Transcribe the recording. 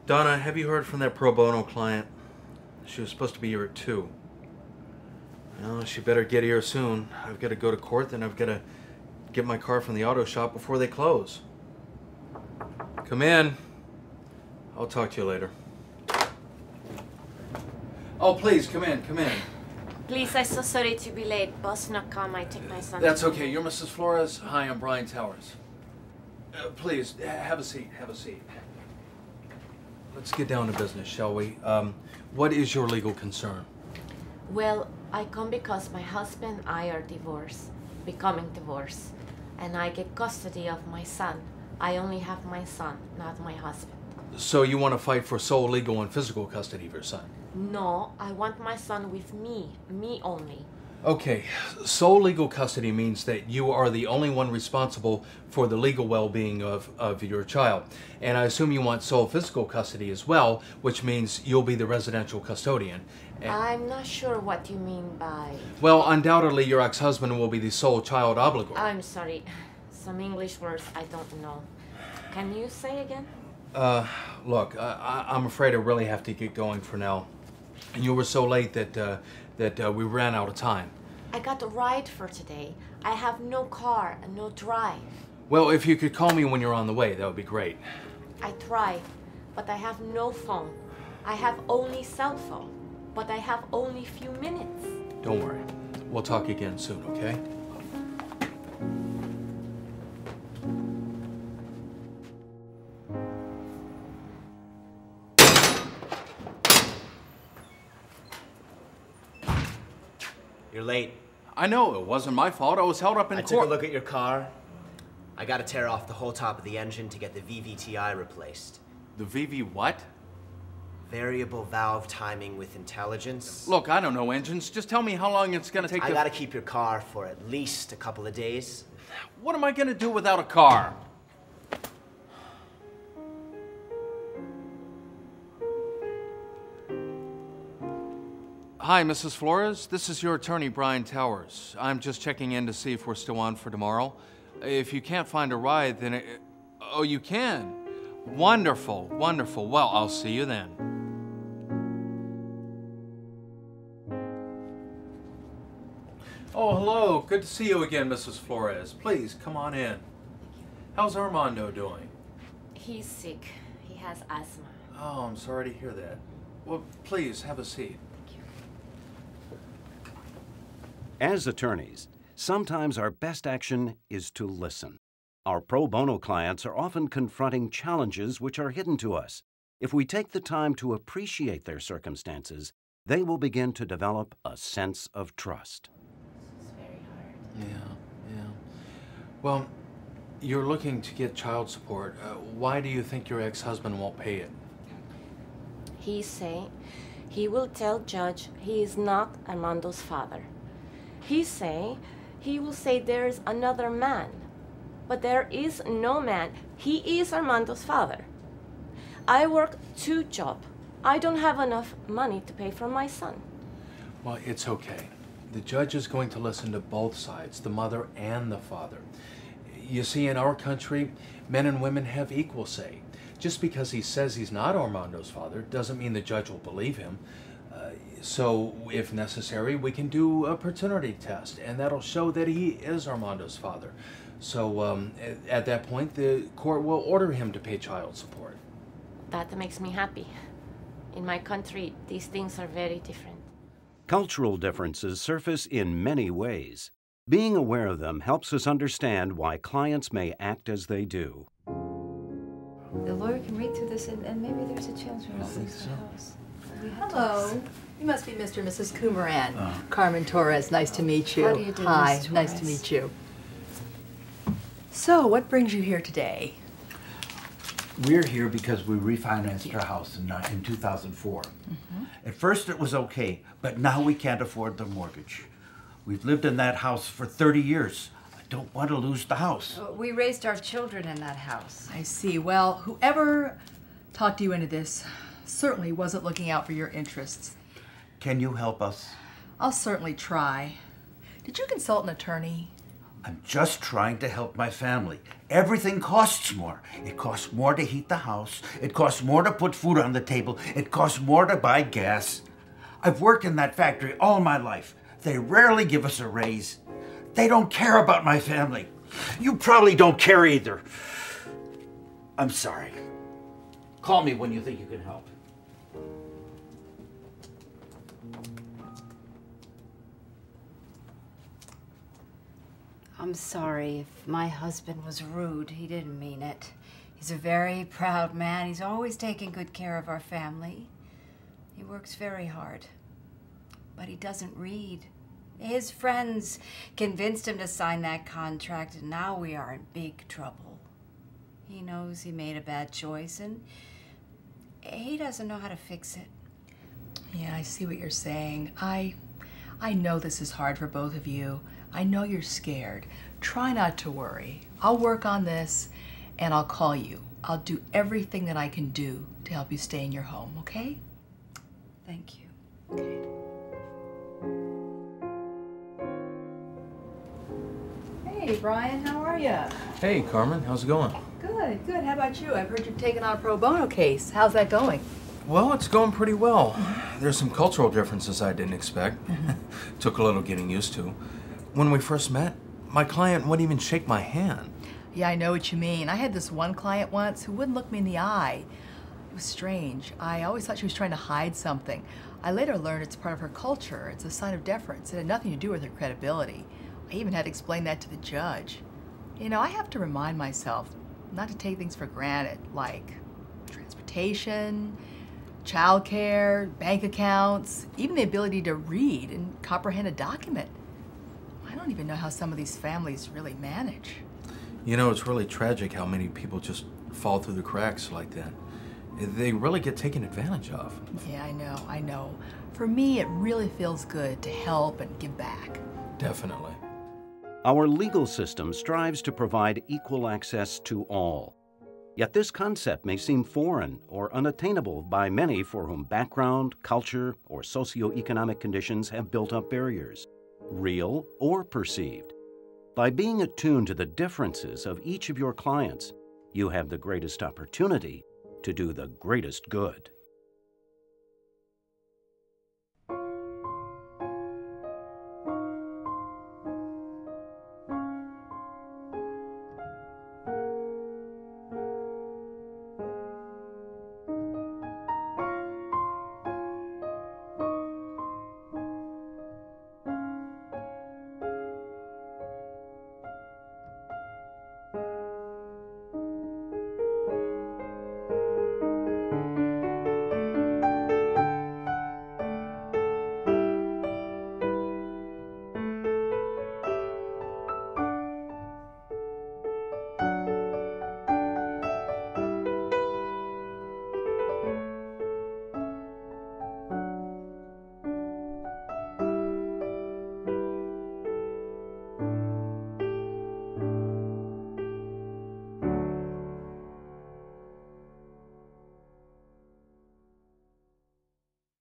Donna, have you heard from that pro bono client? She was supposed to be here at 2. Well, she better get here soon. I've got to go to court, then I've got to get my car from the auto shop before they close. Come in. I'll talk to you later. Oh, please, come in, come in. Please, I'm so sorry to be late. Boss not come, I take my son. That's okay. You're Mrs. Flores? Hi, I'm Brian Towers. Please, have a seat, have a seat. Let's get down to business, shall we? What is your legal concern? Well, I come because my husband and I are divorced, becoming divorced, and I get custody of my son. I only have my son, not my husband. So you want to fight for sole legal and physical custody of your son? No, I want my son with me only. Okay, sole legal custody means that you are the only one responsible for the legal well-being of your child. And I assume you want sole physical custody as well, which means you'll be the residential custodian. And I'm not sure what you mean by... well, undoubtedly your ex-husband will be the sole child obligor. I'm sorry. Some English words I don't know. Can you say again? Look, I'm afraid I really have to get going for now. And you were so late that we ran out of time. I got a ride for today. I have no car and no drive. Well, if you could call me when you're on the way, that would be great. I tried, but I have no phone. I have only cell phone, but I have only few minutes. Don't worry. We'll talk again soon, okay? You're late. I know, it wasn't my fault. I was held up in court. I took a look at your car. I gotta tear off the whole top of the engine to get the VVTI replaced. The VV what? Variable valve timing with intelligence. Look, I don't know engines. Just tell me how long it's gonna take I gotta keep your car for at least a couple of days. What am I gonna do without a car? Hi, Mrs. Flores. This is your attorney, Brian Towers. I'm just checking in to see if we're still on for tomorrow. If you can't find a ride, then oh, you can. Wonderful, wonderful. Well, I'll see you then. Oh, hello. Good to see you again, Mrs. Flores. Please, come on in. How's Armando doing? He's sick. He has asthma. Oh, I'm sorry to hear that. Well, please, have a seat. As attorneys, sometimes our best action is to listen. Our pro bono clients are often confronting challenges which are hidden to us. If we take the time to appreciate their circumstances, they will begin to develop a sense of trust. This is very hard. Yeah. Well, you're looking to get child support. Why do you think your ex-husband won't pay it? He say he will tell judge he is not Armando's father. He will say there is another man, but there is no man. He is Armando's father. I work 2 jobs. I don't have enough money to pay for my son. Well, it's okay. The judge is going to listen to both sides, the mother and the father. You see, in our country, men and women have equal say. Just because he says he's not Armando's father doesn't mean the judge will believe him. So, if necessary, we can do a paternity test, and that'll show that he is Armando's father. So, at that point, the court will order him to pay child support. That makes me happy. In my country, these things are very different. Cultural differences surface in many ways. Being aware of them helps us understand why clients may act as they do. The lawyer can read through this, and maybe there's a chance we're not losing the house. Hello. You must be Mr. and Mrs. Coomeran. Carmen Torres, nice to meet you. How do you do, Hi, Ms. nice to Torres? meet you. So, what brings you here today? We're here because we refinanced our house in 2004. At first it was okay, but now we can't afford the mortgage. We've lived in that house for 30 years. I don't want to lose the house. We raised our children in that house. I see. Well, whoever talked you into this certainly wasn't looking out for your interests. Can you help us? I'll certainly try. Did you consult an attorney? I'm just trying to help my family. Everything costs more. It costs more to heat the house. It costs more to put food on the table. It costs more to buy gas. I've worked in that factory all my life. They rarely give us a raise. They don't care about my family. You probably don't care either. I'm sorry. Call me when you think you can help. I'm sorry if my husband was rude. He didn't mean it. He's a very proud man. He's always taking good care of our family. He works very hard, but he doesn't read. His friends convinced him to sign that contract, and now we are in big trouble. He knows he made a bad choice, and he doesn't know how to fix it. Yeah, I see what you're saying. I know this is hard for both of you. I know you're scared. Try not to worry. I'll work on this, and I'll call you. I'll do everything that I can do to help you stay in your home, okay? Thank you. Okay. Hey, Brian, how are you? Hey, Carmen, how's it going? Good, good. How about you? I've heard you've taken on a pro bono case. How's that going? Well, it's going pretty well. There's some cultural differences I didn't expect. Took a little getting used to. When we first met, my client wouldn't even shake my hand. Yeah, I know what you mean. I had this one client once who wouldn't look me in the eye. It was strange. I always thought she was trying to hide something. I later learned it's part of her culture. It's a sign of deference. It had nothing to do with her credibility. I even had to explain that to the judge. You know, I have to remind myself not to take things for granted, like transportation, childcare, bank accounts, even the ability to read and comprehend a document. I don't even know how some of these families really manage. You know, it's really tragic how many people just fall through the cracks like that. They really get taken advantage of. Yeah, I know. For me, it really feels good to help and give back. Definitely. Our legal system strives to provide equal access to all. Yet this concept may seem foreign or unattainable by many for whom background, culture, or socioeconomic conditions have built up barriers, real or perceived. By being attuned to the differences of each of your clients, you have the greatest opportunity to do the greatest good.